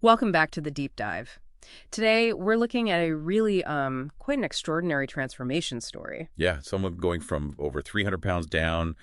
Welcome back to the deep dive. Today, we're looking at a really quite an extraordinary transformation story. Yeah, someone going from over 300 pounds down,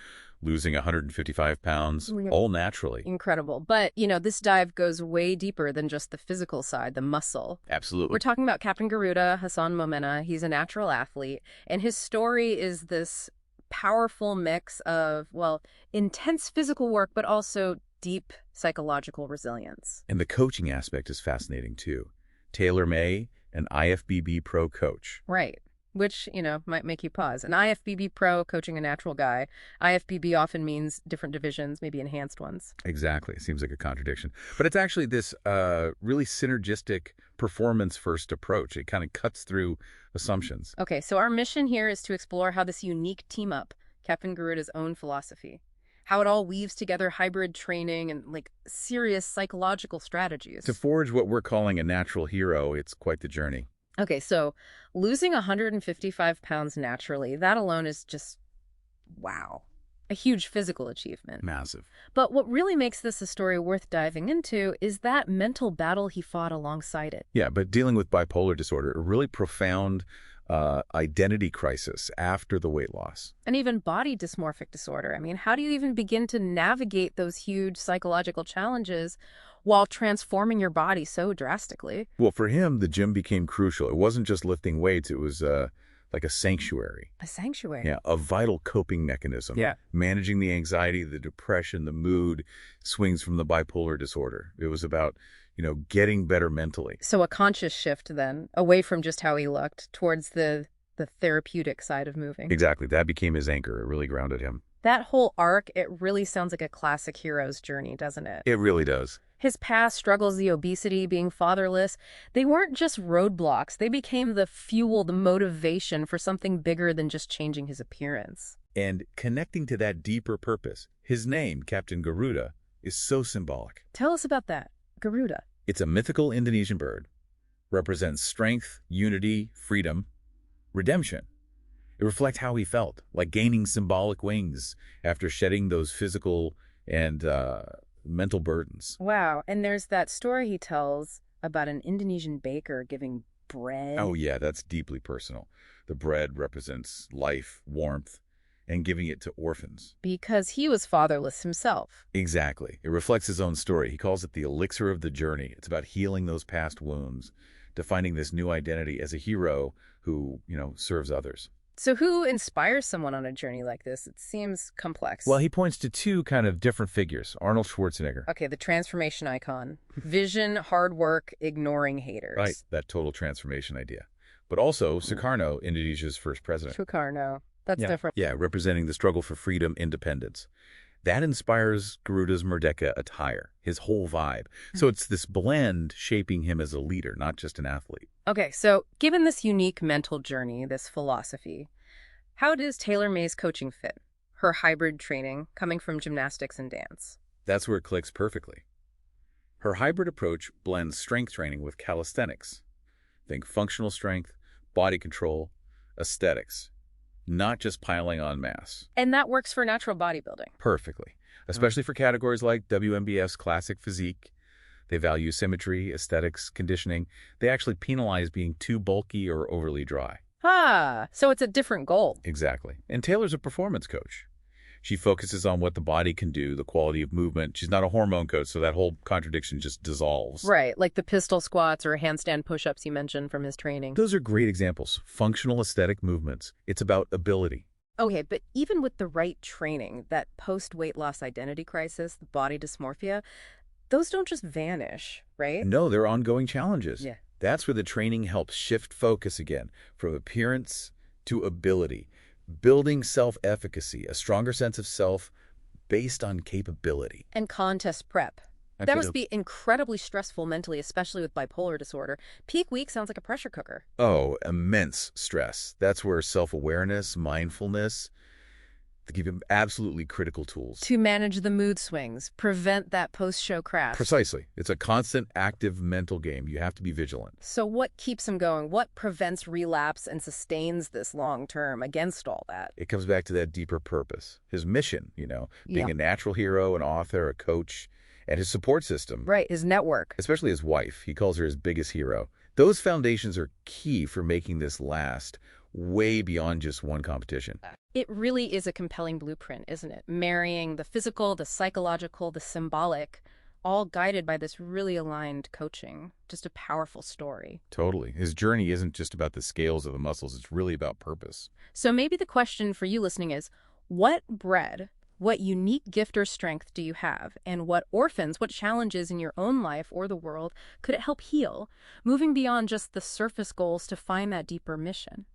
losing 155 pounds, Yeah. all naturally. Incredible. But, this dive goes way deeper than just the physical side, the muscle. We're Absolutely. talking about Captain Garuda, Hassan Momena. He's a natural athlete, and his story is this powerful mix of, well, intense physical work, but also deep psychological resilience. And the coaching aspect is fascinating too. Taylor Mei, an IFBB pro coach. Right. Which, might make you pause. An IFBB pro coaching a natural guy. IFBB often means different divisions, maybe enhanced ones. Exactly. Seems like a contradiction. But it's actually this really synergistic performance-first approach. It kind of cuts through assumptions. Okay, so our mission here is to explore how this unique team-up, Captain Garuda's own philosophy, how it all weaves together hybrid training and, serious psychological strategies. To forge what we're calling a natural hero, it's quite the journey. Okay, so losing 155 pounds naturally, that alone is just, wow, a huge physical achievement. Massive. But what really makes this a story worth diving into is that mental battle he fought alongside it. Yeah, but dealing with bipolar disorder, a really profound identity crisis after the weight loss. And even body dysmorphic disorder. I mean, how do you even begin to navigate those huge psychological challenges while transforming your body so drastically? Well, for him, the gym became crucial. It wasn't just lifting weights. It was like a sanctuary. A sanctuary. Yeah, a vital coping mechanism. Yeah. Managing the anxiety, the depression, the mood swings from the bipolar disorder. It was about, getting better mentally. So a conscious shift then, away from just how he looked, towards the therapeutic side of moving. Exactly. That became his anchor. It really grounded him. That whole arc, it really sounds like a classic hero's journey, doesn't it? It really does. His past struggles, the obesity, being fatherless, they weren't just roadblocks. They became the fuel, the motivation for something bigger than just changing his appearance. And connecting to that deeper purpose, his name, Captain Garuda, is so symbolic. Tell us about that, Garuda. It's a mythical Indonesian bird. Represents strength, unity, freedom, redemption. It reflects how he felt, like gaining symbolic wings after shedding those physical and mental burdens. Wow. And there's that story he tells about an Indonesian baker giving bread. Oh yeah, that's deeply personal. The bread represents life, warmth, and giving it to orphans. Because he was fatherless himself. Exactly. It reflects his own story. He calls it the elixir of the journey. It's about healing those past wounds, defining this new identity as a hero who, serves others. So who inspires someone on a journey like this? It seems complex. Well, he points to two kind of different figures. Arnold Schwarzenegger. Okay, the transformation icon. Vision, hard work, ignoring haters. Right, that total transformation idea. But also Sukarno, Indonesia's first president. Sukarno. That's different. Yeah, representing the struggle for freedom, independence. That inspires Garuda's Merdeka attire, his whole vibe. So it's this blend shaping him as a leader, not just an athlete. Okay, so given this unique mental journey, this philosophy, how does Taylor Mei's coaching fit? Her hybrid training coming from gymnastics and dance. That's where it clicks perfectly. Her hybrid approach blends strength training with calisthenics. Think functional strength, body control, aesthetics, not just piling on mass. And that works for natural bodybuilding. Perfectly, especially for categories like WNBF's classic physique. They value symmetry, aesthetics, conditioning. They actually penalize being too bulky or overly dry. Ah, so it's a different goal. Exactly. And Taylor's a performance coach. She focuses on what the body can do, the quality of movement. She's not a hormone coach, so that whole contradiction just dissolves. Right, like the pistol squats or handstand push-ups you mentioned from his training. Those are great examples. Functional aesthetic movements. It's about ability. Okay, but even with the right training, that post-weight loss identity crisis, the body dysmorphia, those don't just vanish, right? No, they're ongoing challenges. Yeah. That's where the training helps shift focus again from appearance to ability. Building self-efficacy, a stronger sense of self based on capability. And contest prep. That must be incredibly stressful mentally, especially with bipolar disorder. Peak week sounds like a pressure cooker. Oh, immense stress. That's where self-awareness, mindfulness, they give him absolutely critical tools. To manage the mood swings, prevent that post-show crash. Precisely. It's a constant active mental game. You have to be vigilant. So what keeps him going? What prevents relapse and sustains this long-term against all that? It comes back to that deeper purpose. His mission, being a natural hero, an author, a coach, and his support system, Right, his network. especially his wife. He calls her his biggest hero. Those foundations are key for making this last way beyond just one competition. It really is a compelling blueprint, isn't it? Marrying the physical, the psychological, the symbolic, all guided by this really aligned coaching. Just a powerful story. Totally. His journey isn't just about the scales or the muscles. It's really about purpose. So maybe the question for you listening is, what bread, what unique gift or strength do you have? And what orphans, what challenges in your own life or the world could it help heal? Moving beyond just the surface goals to find that deeper mission.